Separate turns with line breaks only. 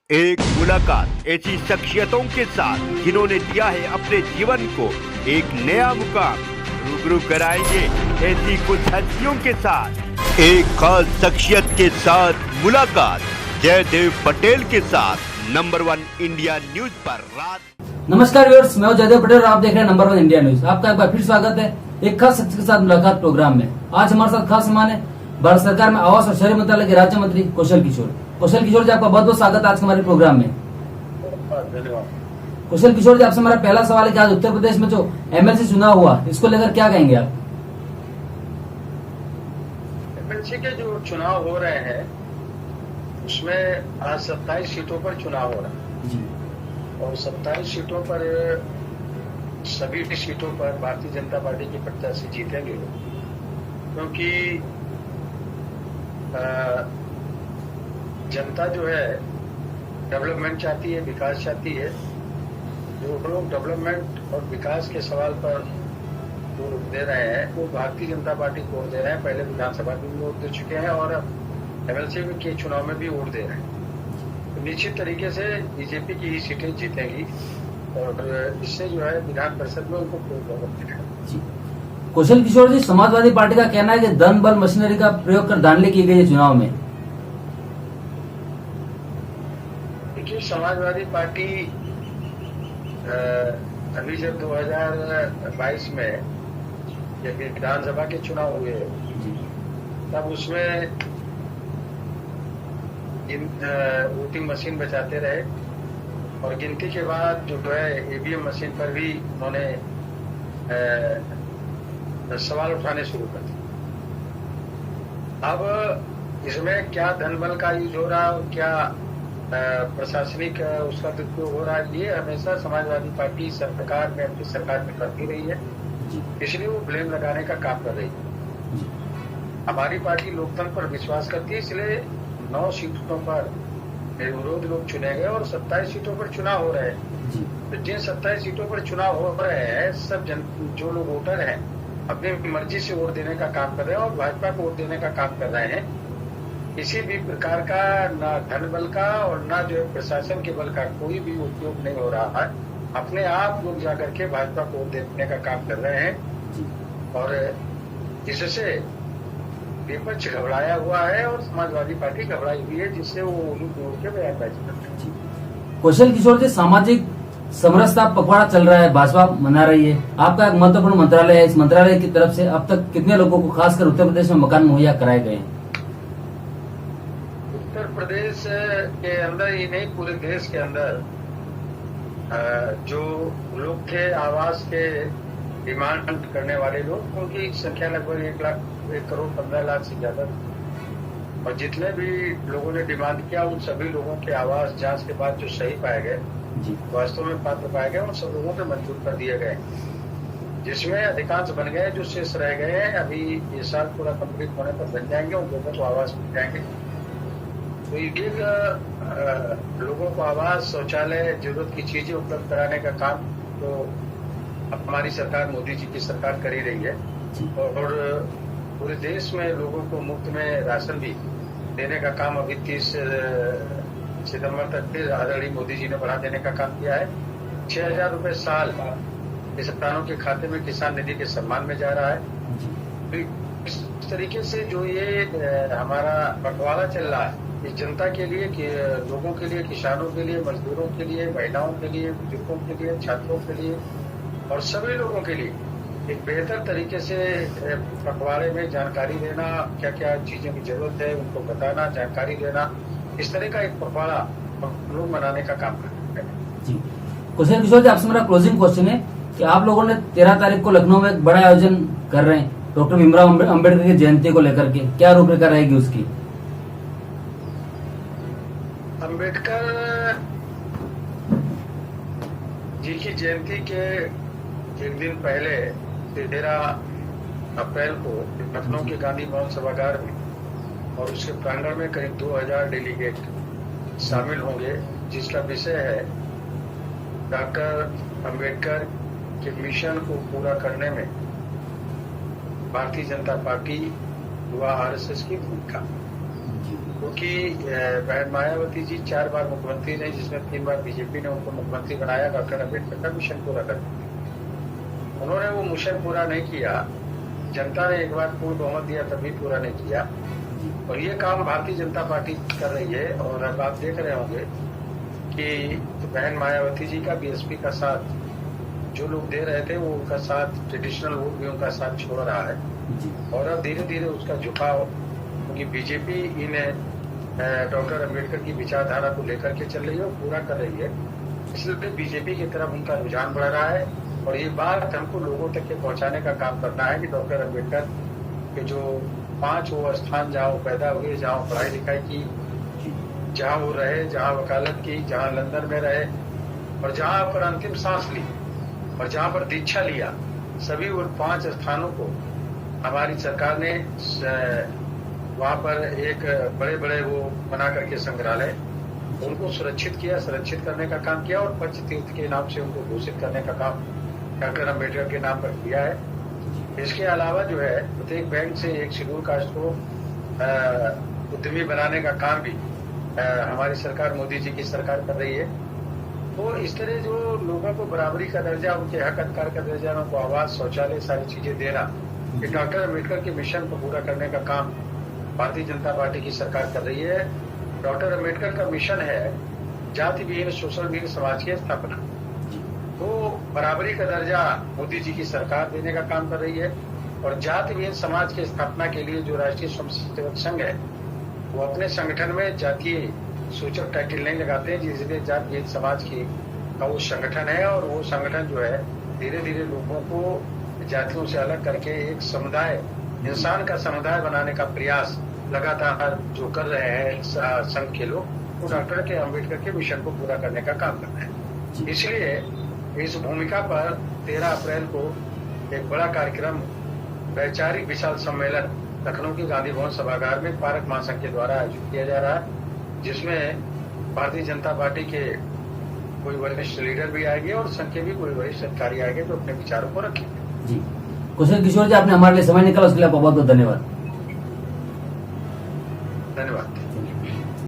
एक मुलाकात ऐसी शख्सियतों के साथ जिन्होंने दिया है अपने जीवन को एक नया मुकाम। रूबरू कराएंगे ऐसी कुछ हस्तियों के साथ एक खास शख्सियत के साथ मुलाकात जयदेव पटेल के साथ नंबर 1 इंडिया न्यूज पर रात।
नमस्कार व्यूअर्स, मैं हूं जयदेव पटेल और आप देख रहे हैं नंबर 1 इंडिया न्यूज। आपका एक बार फिर स्वागत है एक खास शख्स के साथ मुलाकात प्रोग्राम में। आज हमारे साथ खास मेहमान है भारत सरकार में आवास और शहरी मंत्रालय के राज्य मंत्री कौशल किशोर। कौशल किशोर जी, आपका बहुत बहुत स्वागत है आज हमारे प्रोग्राम में। कौशल किशोर जी, आपसे हमारा पहला सवाल है कि आज उत्तर प्रदेश में जो एमएलसी चुनाव हुआ इसको लेकर क्या कहेंगे आप?
एमएलसी के जो चुनाव हो रहे हैं उसमें आज 27 सीटों पर चुनाव हो रहा है
जी।
और 27 सीटों पर सभी सीटों पर भारतीय जनता पार्टी के प्रत्याशी जीतेंगे, क्योंकि जनता जो है डेवलपमेंट चाहती है, विकास चाहती है। जो लोग डेवलपमेंट और विकास के सवाल पर वोट दे रहे हैं वो भारतीय जनता पार्टी को वोट दे रहे हैं। पहले विधानसभा में भी वोट दे चुके हैं और अब एमएलसी के चुनाव में भी वोट दे रहे हैं। तो निश्चित तरीके से बीजेपी की ही सीटें जीतेंगी और इससे जो है विधान परिषद में उनको कोई बहुमत मिलेगा।
कौशल किशोर जी, समाजवादी पार्टी का कहना है कि धन बल मशीनरी का प्रयोग कर धांधली की गई है चुनाव में।
देखिए, समाजवादी पार्टी अभी जब 2022 में जब विधानसभा के चुनाव हुए तब उसमें वोटिंग मशीन बचाते रहे और गिनती के बाद जो है ईवीएम मशीन पर भी उन्होंने सवाल उठाने शुरू कर दिए। अब इसमें क्या धन बल का यूज हो रहा है और क्या प्रशासनिक उसका दुरुपयोग हो रहा है, ये हमेशा समाजवादी पार्टी सरकार में अपनी सरकार में करती रही है, इसलिए वो ब्लेम लगाने का काम कर रही है। हमारी पार्टी लोकतंत्र पर विश्वास करती है, इसलिए 9 सीटों पर निर्विरोध लोग चुने गए और 27 सीटों पर चुनाव हो रहे हैं। तो जिन 27 सीटों पर चुनाव हो रहे हैं सब जो लोग वोटर हैं अपनी मर्जी से वोट देने का काम कर रहे हैं और भाजपा को वोट देने का काम कर रहे हैं। किसी भी प्रकार का ना धन बल का और ना जो है प्रशासन के बल का कोई भी उपयोग नहीं हो रहा है। अपने आप लोग जाकर के भाजपा को वोट देने का काम कर रहे हैं और इससे विपक्ष घबराया हुआ है और समाजवादी पार्टी घबराई हुई है, जिससे वो उन्हीं के बयानबाजी करते हैं।
कौशल किशोर जी, सामाजिक समरसता पखवाड़ा चल रहा है, भाजपा मना रही है। आपका एक महत्वपूर्ण मंत्रालय है, इस मंत्रालय की तरफ से अब तक कितने लोगों को खासकर उत्तर प्रदेश में मकान मुहैया कराए गए हैं?
उत्तर प्रदेश के अंदर ही नहीं, पूरे देश के अंदर जो लोग थे आवास के डिमांड करने वाले लोग, उनकी संख्या लगभग 1 करोड़ 15 लाख से ज्यादा थी। और जितने भी लोगों ने डिमांड किया उन सभी लोगों के आवास जांच के बाद जो सही पाए गए, वास्तव में पात्र पाए गए, उन सब लोगों को मंजूर कर दिए गए, जिसमें अधिकांश बन गए। जो शेष रह गए हैं अभी ये साल पूरा कंप्लीट होने पर बन जाएंगे, उन लोगों को आवास मिल जाएंगे। तो एक लोगों को आवास, शौचालय, जरूरत की चीजें उपलब्ध कराने का काम तो हमारी सरकार, मोदी जी की सरकार कर ही रही है और पूरे देश में लोगों को मुफ्त में राशन भी देने का काम अभी 30 सितंबर तक फिर आदरणीय मोदी जी ने बढ़ा देने का काम किया है। 6,000 रुपए साल किसानों के खाते में किसान निधि के सम्मान में जा रहा है। तो इस तरीके से जो ये हमारा बंटवारा चल रहा है, इस जनता के लिए, लोगों के लिए, किसानों के लिए, मजदूरों के लिए, महिलाओं के लिए, बुजुर्गों के लिए, छात्रों के लिए और सभी लोगों के लिए एक बेहतर तरीके से पखवाड़े में जानकारी देना, क्या क्या चीजों की जरूरत है उनको बताना, जानकारी देना, इस तरह का एक पखवाड़ा लोग मनाने का काम कर रहे हैं।
जी, कौशल किशोर जी, आपसे मेरा क्लोजिंग क्वेश्चन है कि आप लोगों ने 13 तारीख को लखनऊ में एक बड़ा आयोजन कर रहे हैं डॉक्टर भीमराव अम्बेडकर की जयंती को लेकर के, क्या रूपरेखा रहेगी उसकी?
अम्बेडकर जी की जयंती के एक दिन पहले 13 अप्रैल को लखनऊ के गांधी भवन सभागार में और उसके प्रांगण में करीब 2000 डेलीगेट शामिल होंगे, जिसका विषय है डॉक्टर अम्बेडकर के मिशन को पूरा करने में भारतीय जनता पार्टी व आरएसएस की भूमिका। क्योंकि बहन मायावती जी 4 बार मुख्यमंत्री रही, जिसमें 3 बार बीजेपी ने उनको मुख्यमंत्री बनाया। डॉक्टर अम्बेडकर का मिशन पूरा कर दिया। उन्होंने वो मिशन पूरा नहीं किया। जनता ने एक बार पूर्ण बहुमत दिया तब भी पूरा नहीं किया। और ये काम भारतीय जनता पार्टी कर रही है। और अब आप देख रहे होंगे कि बहन मायावती जी का बीएसपी का साथ जो लोग दे रहे थे, वो उनका साथ ट्रेडिशनल वोट भी उनका साथ छोड़ रहा है। और अब धीरे धीरे उसका झुकाव, क्योंकि बीजेपी इन डॉक्टर अम्बेडकर की विचारधारा को लेकर के चल रही है और पूरा कर रही है, इसलिए बीजेपी की तरफ उनका रुझान बढ़ रहा है। और ये बात हमको लोगों तक के पहुंचाने का काम करना है कि डॉक्टर अम्बेडकर के जो 5 वो स्थान जहाँ वो पैदा हुए, जहाँ वो पढ़ाई लिखाई की, जहाँ वो रहे, जहाँ वकालत की, जहाँ लंदन में रहे और जहाँ पर अंतिम सांस ली और जहाँ पर दीक्षा लिया, सभी उन 5 स्थानों को हमारी सरकार ने वहाँ पर एक बड़े बड़े वो बना करके संग्रहालय उनको सुरक्षित किया, संरक्षित करने का काम किया और पंचतीर्थ के नाम से उनको घोषित करने का काम डॉक्टर अम्बेडकर के नाम पर किया है। इसके अलावा जो है प्रत्येक बैंक से एक शेड्यूल कास्ट को उद्यमी बनाने का काम भी हमारी सरकार, मोदी जी की सरकार कर रही है। तो इस तरह जो लोगों को बराबरी का दर्जा, उनके हक अधिकार का दर्जा, उनको आवास, शौचालय, सारी चीजें देना, ये डॉक्टर अम्बेडकर के मिशन को पूरा करने का काम भारतीय जनता पार्टी की सरकार कर रही है। डॉक्टर अम्बेडकर का मिशन है जाति विहीन शोषण विहीन समाज की स्थापना। तो बराबरी का दर्जा मोदी जी की सरकार देने का काम कर रही है। और जाति विहीन समाज की स्थापना के लिए जो राष्ट्रीय स्वयंसेवक संघ है, वो अपने संगठन में जातीय सूचक टाइटल नहीं लगाते हैं, जिसलिए जाति विहीन समाज की का वो संगठन है। और वो संगठन जो है धीरे धीरे लोगों को जातियों से अलग करके एक समुदाय, इंसान का समुदाय बनाने का प्रयास लगातार जो कर रहे हैं संघ के लोग, वो डॉक्टर के अम्बेडकर के मिशन को पूरा करने का काम कर रहे हैं। इसलिए इस भूमिका पर 13 अप्रैल को एक बड़ा कार्यक्रम, वैचारिक विशाल सम्मेलन लखनऊ के गांधी भवन सभागार में पारक महासंघ के द्वारा आयोजित किया जा रहा है, जिसमें भारतीय जनता पार्टी के कोई वरिष्ठ लीडर भी आएंगे और संघ के भी कोई वरिष्ठ अधिकारी आएंगे जो अपने विचारों को रखेंगे।
जी, कुशल किशोर जी, आपने हमारे लिए समय निकाला, उसके लिए आपका बहुत बहुत धन्यवाद।
धन्यवाद।